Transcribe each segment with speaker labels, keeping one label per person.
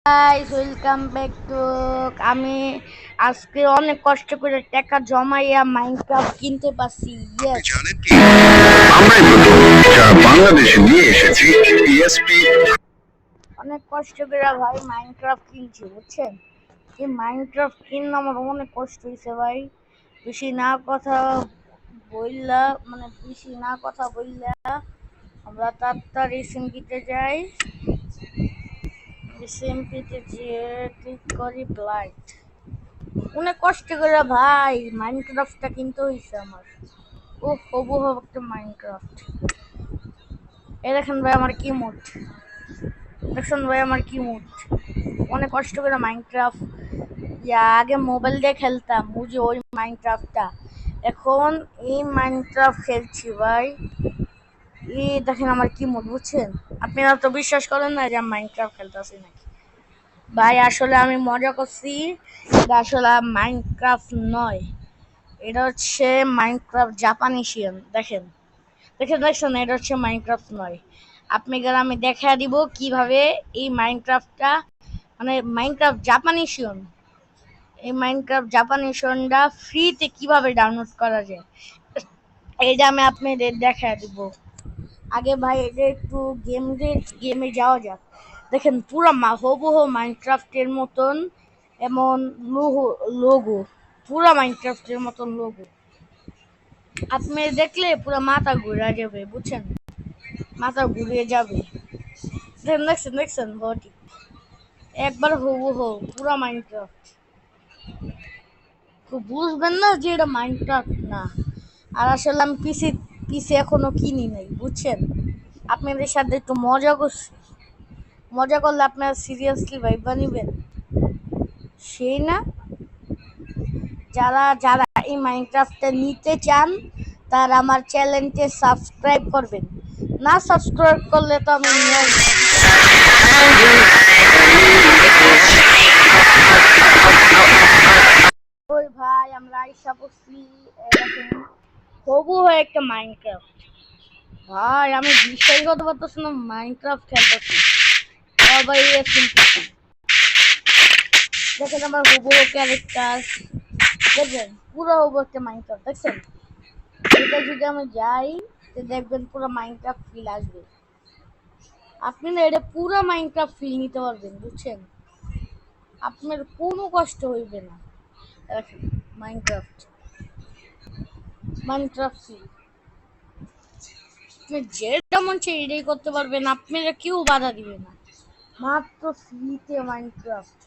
Speaker 1: Guys welcome back to আমি আজকে অনেক কষ্ট করে টাকা জমাইয়া মাইনক্রাফট কিনতে পারছি। ইয়েস,
Speaker 2: জানেন কি আমরাই প্রথম যারা বাংলাদেশে নিয়ে এসেছি পিএসপি।
Speaker 1: অনেক কষ্ট করে ভাই মাইনক্রাফট কিনছি, বুঝছেন? এই মাইনক্রাফট কিনলে আমার অনেক কষ্ট হয়েছে ভাই। বেশি না কথা বললা, বেশি না কথা বললা আমরা তাড়াতাড়ি সিমপিতে যাই। সিমপিতে যেয়ে ক্লিক করি ব্লাইট। অনেক কষ্ট করে ভাই মাইনক্রাফটটা কিনতে হয়েছে আমার। ও হবু হবু একটা মাইনক্রাফট। এ দেখেন ভাই আমার কি মুড, দেখছেন ভাই আমার কি মুড। অনেক কষ্ট করে মাইনক্রাফট, আগে মোবাইল দিয়ে খেলতাম বুঝি ওই মাইনক্রাফটটা, এখন এই মাইনক্রাফট খেলছি ভাই। এই দেখেন আমার কি মুড, বুঝছেন? আপনারা তো বিশ্বাস করেন না যে আমি মাইনক্রাফট খেলতেছি নাকি। ভাই আসলে আমি মজা করছি, এটা আসলে মাইনক্রাফট নয়, এটা হচ্ছে মাইনক্রাফট জাপানিশিয়ান। দেখেন দেখেন দেখছেন, এটা হচ্ছে মাইনক্রাফট নয়। আপনাকে আমি দেখা দিব কিভাবে এই মাইনক্রাফটটা, মাইনক্রাফট জাপানিশিয়ন, এই মাইনক্রাফট জাপানিশিয়নটা ফ্রিতে কিভাবে ডাউনলোড করা যায়, এইটা আমি আপনাদের দেখা দিব। আগে ভাই এটা একটু গেমে যাওয়া যাক। দেখেন পুরো হুবহু মাইনক্রাফটের মতন এমন লোগো, পুরো মাইনক্রাফটের মতন লোগো। আপনি দেখলে পুরো মাথা ঘুরে যাবে, বুঝছেন? মাথা ঘুরিয়ে যাবে। দেখেন দেখছেন দেখছেন বডি একবার হুবহু পুরো মাইনক্রাফট। তো বুঝবেন না যে এটা মাইনক্রাফট না। আর আসলে আমি পিসি পিসি এখনো কিনি নাই, বুঝছেন? আপনাদের সাথে একটু মজা করছি, মজা করলে আপনারা সিরিয়াসলি ভাইবা নিবেন, সেই না? যারা যারা এই মাইনক্রাফটটা নিতে চান তারা আমার চ্যানেলকে সাবস্ক্রাইব করবেন। না সাবস্ক্রাইব করলে তো আমি নিয়ে আসবো। ওই ভাই আমরা আইসা পড়ছি, দেখেন হবু হয়ে একটা মাইনক্রাফট। ভাই আমি বিশ্বাস করতে পারতেছি না মাইনক্রাফট খেলতেছি। সবাই দেখেন আমার হুবহু ক্যারেক্টার, দেখবেন পুরো হুবহু একটা মাইনক্রাফট। দেখছেন এটা যদি আমি যাই তো দেখবেন পুরো মাইনক্রাফট ফিল আসবে। আপনি না এটা পুরো মাইনক্রাফট ফিল নিতে পারবেন, বুঝছেন? আপনার কোনো কষ্ট হইবে না। দেখেন মাইনক্রাফট, মাইনক্রাফট ফিল আপনি যেটা মন চাই এটাই করতে পারবেন, আপনারা কেউ বাধা দিবে না। মাত্র ফ্রিতে মাইনক্রাফট।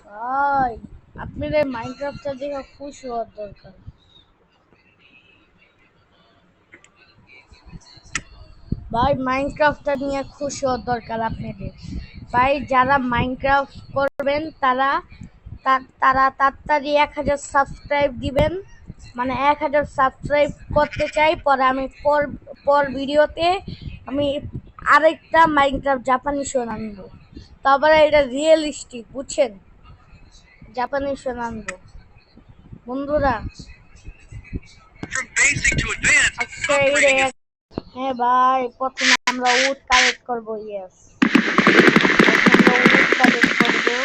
Speaker 1: ভাই আপনাদের মাইনক্রাফটটা দেখে খুশি হওয়ার দরকার। ভাই মাইনক্রাফটটা নিয়ে খুশি হওয়ার দরকার আপনাদের। ভাই যারা মাইনক্রাফট করবেন তারা তারা তাড়াতাড়ি 1000 সাবস্ক্রাইব দিবেন। 1000 সাবস্ক্রাইব করতে চাই, পরে আমি পর ভিডিওতে আমি আরেকটা মাইনক্রাফট জাপানি শোন আনবো, তারপরে এটা রিয়েলিস্টিক, বুঝছেন? জাপানি শোন আনবো বন্ধুরা। আচ্ছা হ্যাঁ ভাই, প্রথমে আমরা উড কালেক্ট করবো। ইয়েস, প্রথমে আমরা উড কালেক্ট করবো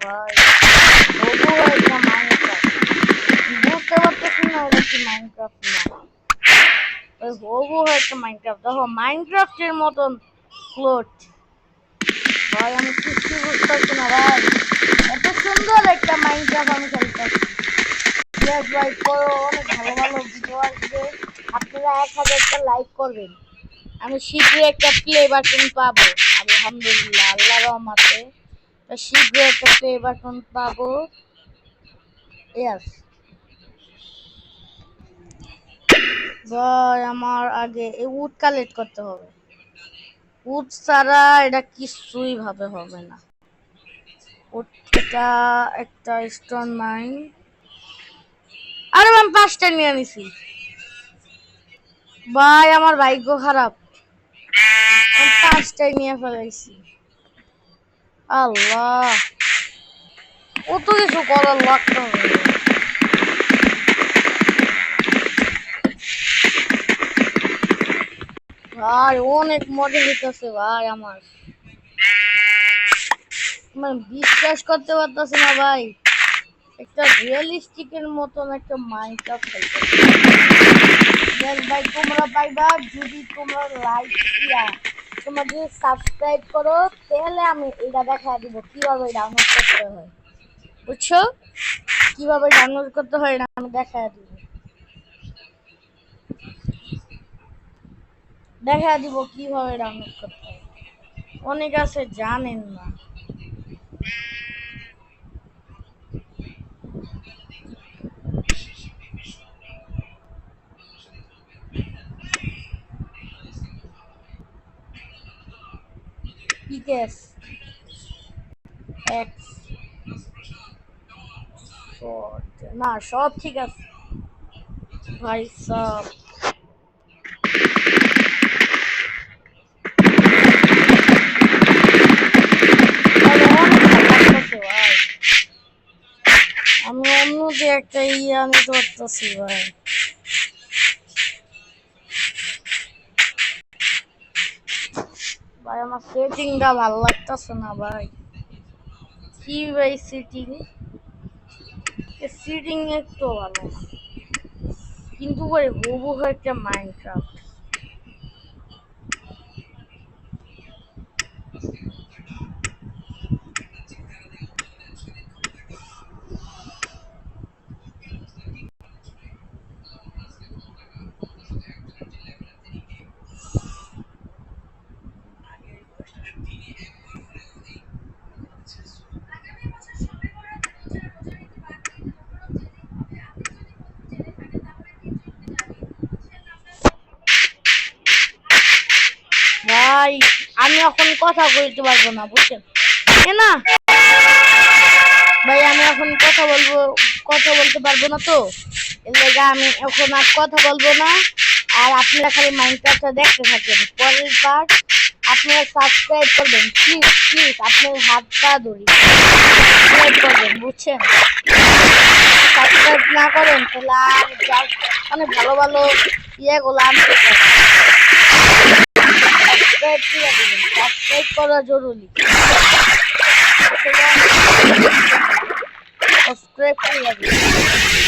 Speaker 1: ভাই। তবু একটা মাইনক্রাফট বুঝতে পারতেছি না এটা কি মাইনক্রাফট না। ওই হবু একটা মাইনক্রাফট, দেখো মাইনক্রাফটের মতন ফ্লোট। ভাই আমি কিছুই বুঝতে পারছি না ভাই, এত সুন্দর একটা মাইনক্রাফট আমি খেলতেছি। ইয়েস ভাই, পরে অনেক ভালো ভালো ভিডিও আসবে, আপনারা 1000টা লাইক করবেন। আমি শীঘ্রই একটা প্লে বাটন পাবো, আলহামদুলিল্লাহ আল্লাহর রহমতে শীঘ্রই একটা প্লে বাটন পাবো। ইয়েস ভাই, আমার আগে এই উড কালেক্ট করতে হবে। উড ছাড়া এটা কিছুই ভাবে হবে না। উড, এটা একটা স্টোন মাইন। আরে আমি 5টা নিয়ে নিছি। ভাই আমার ভাগ্য খারাপ, আমি 5টাই নিয়ে ফেলাইছি। আল্লাহ, কত কিছু করার লাগতে হবে। ভাই অনেক মজা হইতেছে ভাই আমার মানে বিশ্বাস করতে পারতেছি না ভাই একটা রিয়েলিস্টিকের মতন একটা মাইনক্রাফট খেলতেছি ভাই তোমরা পাইবা যদি তোমরা লাইক দিয়া তোমরা যদি সাবস্ক্রাইব করো তাহলে আমি এটা দেখা দিব কিভাবে ডাউনলোড করতে হয় বুঝছো কিভাবে ডাউনলোড করতে হয় না আমি দেখা দিব কিভাবে ডাউনলোড করতে হয় অনেক আছে জানেন না পিকেস এক্স না সব ঠিক আছে ভাই সব ভাই অনেক ভালো লাগতেছে ভাই আমি অন্য যে একটা ইয়ে আমি করতেছি ভাই ভাই আমার সেটিংটা ভালো লাগতেছে না ভাই কি ভাই সিটিং একটু ভালো না কিন্তু ভাই হুবহু একটা মাইনক্রাফট ভাই আমি এখন কথা বলতে পারবো না বুঝছেন না ভাই আমি এখন কথা বলতে পারবো না তো এর লেগে আমি এখন আর কথা বলবো না আর আপনারা খালি মাইনক্রাফটটা দেখতে থাকেন পরের পার্ট আপনারা সাবস্ক্রাইব করবেন প্লিজ প্লিজ আপনার হাতটা ধরি সাবস্ক্রাইব করবেন বুঝছেন সাবস্ক্রাইব না করেন তাহলে আর অনেক ভালো ভালো ইয়েগুলো আনতে পারেন সাবস্ক্রাইব করা জরুরি সাবস্ক্রাইব করে দিবেন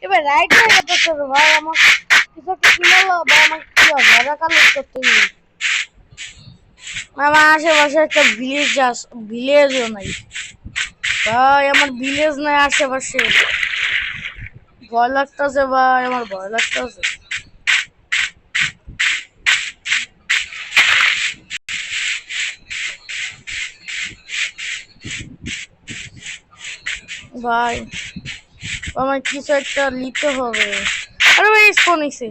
Speaker 1: এবার রাইট হয়ে গেছে ভাই আমার কিছু একটা কিনলো ভাই আমার কি হবে এটা কালেক্ট করতে হবে আমার আশেপাশে একটা ভিলেজও নাই ভাই আমার ভিলেজ নাই আশেপাশে ভয় লাগতেছে ভাই আমার ভয় লাগতেছে ভাই আমার কিছু একটা নিতে হবে আরে ভাই স্পন হইছে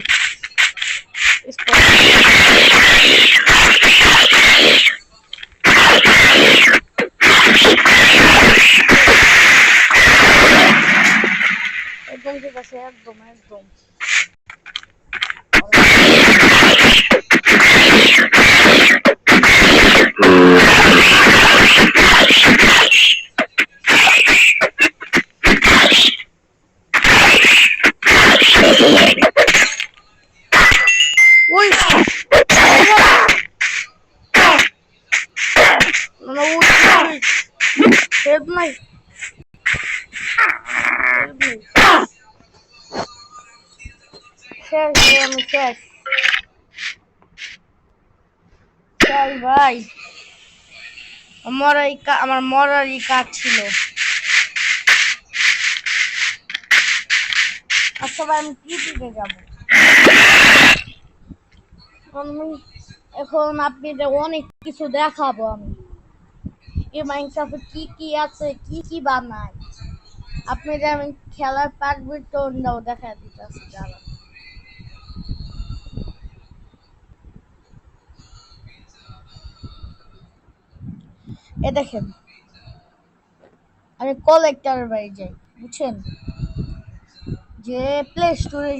Speaker 1: একদম ঠিক আছে একদম একদম ওই না হেল্প নাই শেষ আমি শেষ শেষ ভাই আমার মরারই কাজ ছিল আচ্ছা ভাই আমি কি দিতে যাবো এখন আপনাদের অনেক কিছু দেখাবো আমি এই মাইনক্রাফটে কি কি আছে কি কি বানায় আপনাদের আমি খেলার পার্টটাও দেখা দিতেছি যারা এ দেখেন আমি কালেক্টর বাড়ি যাই বুঝছেন যে প্লে স্টোরে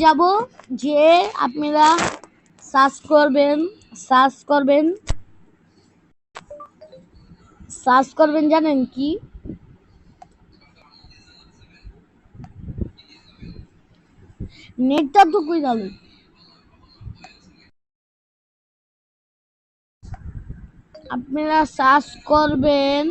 Speaker 1: যাব, যে আপনারা সার্চ করবেন জানেন কি? নেটটা তো কই গেল? আপনারা সার্চ করবেন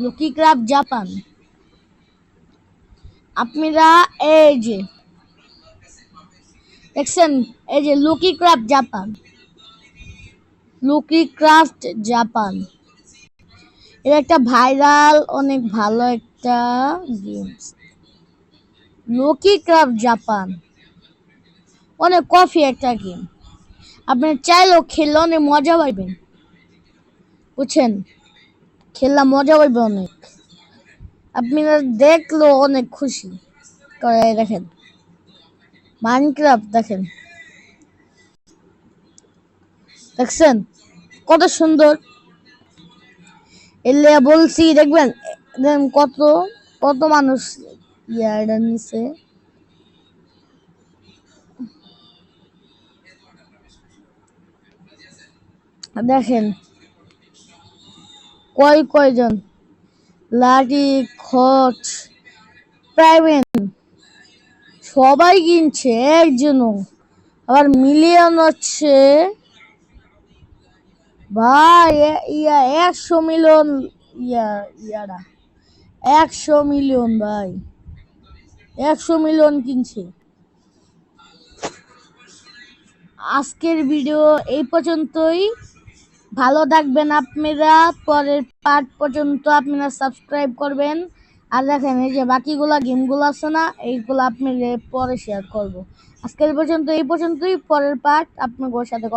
Speaker 1: লকি ক্রাফট জাপান। আপনারা এই যে দেখছেন, এই যে লকি ক্রাফট জাপান, এটা একটা ভাইরাল, অনেক ভালো একটা গেমস। লকি ক্রাফট জাপান অনেক কফি একটা গেম। আপনি চাইলেও খেললে অনেক মজা পাইবেন, বুঝছেন? খেললে মজা পাইবে অনেক, আপনারা দেখলো অনেক খুশি করে। দেখেন মাইনক্রাফট, দেখছেন কত সুন্দর। এলে বলছি দেখবেন, কত কত মানুষ এটা নিছে। দেখেন কয়জন লাঠি খচ প্রাইভেট সবাই কিনছে একজনও, আবার মিলিয়ন হচ্ছে ভাই। ইয়া 100 মিলিয়ন, ইয়ারা 100 মিলিয়ন ভাই, 100 মিলিয়ন কিনছে। আজকের ভিডিও এই পর্যন্তই। ভালো থাকবেন আপনারা, পরের পার্ট পর্যন্ত আপনারা সাবস্ক্রাইব করবেন। আর দেখেন এই যে বাকিগুলা গেমগুলো আছে না, এইগুলো আপনাদের পরে শেয়ার করব। আজকের পর্যন্ত এই পর্যন্তই, পরের পার্ট আপনাদের সাথে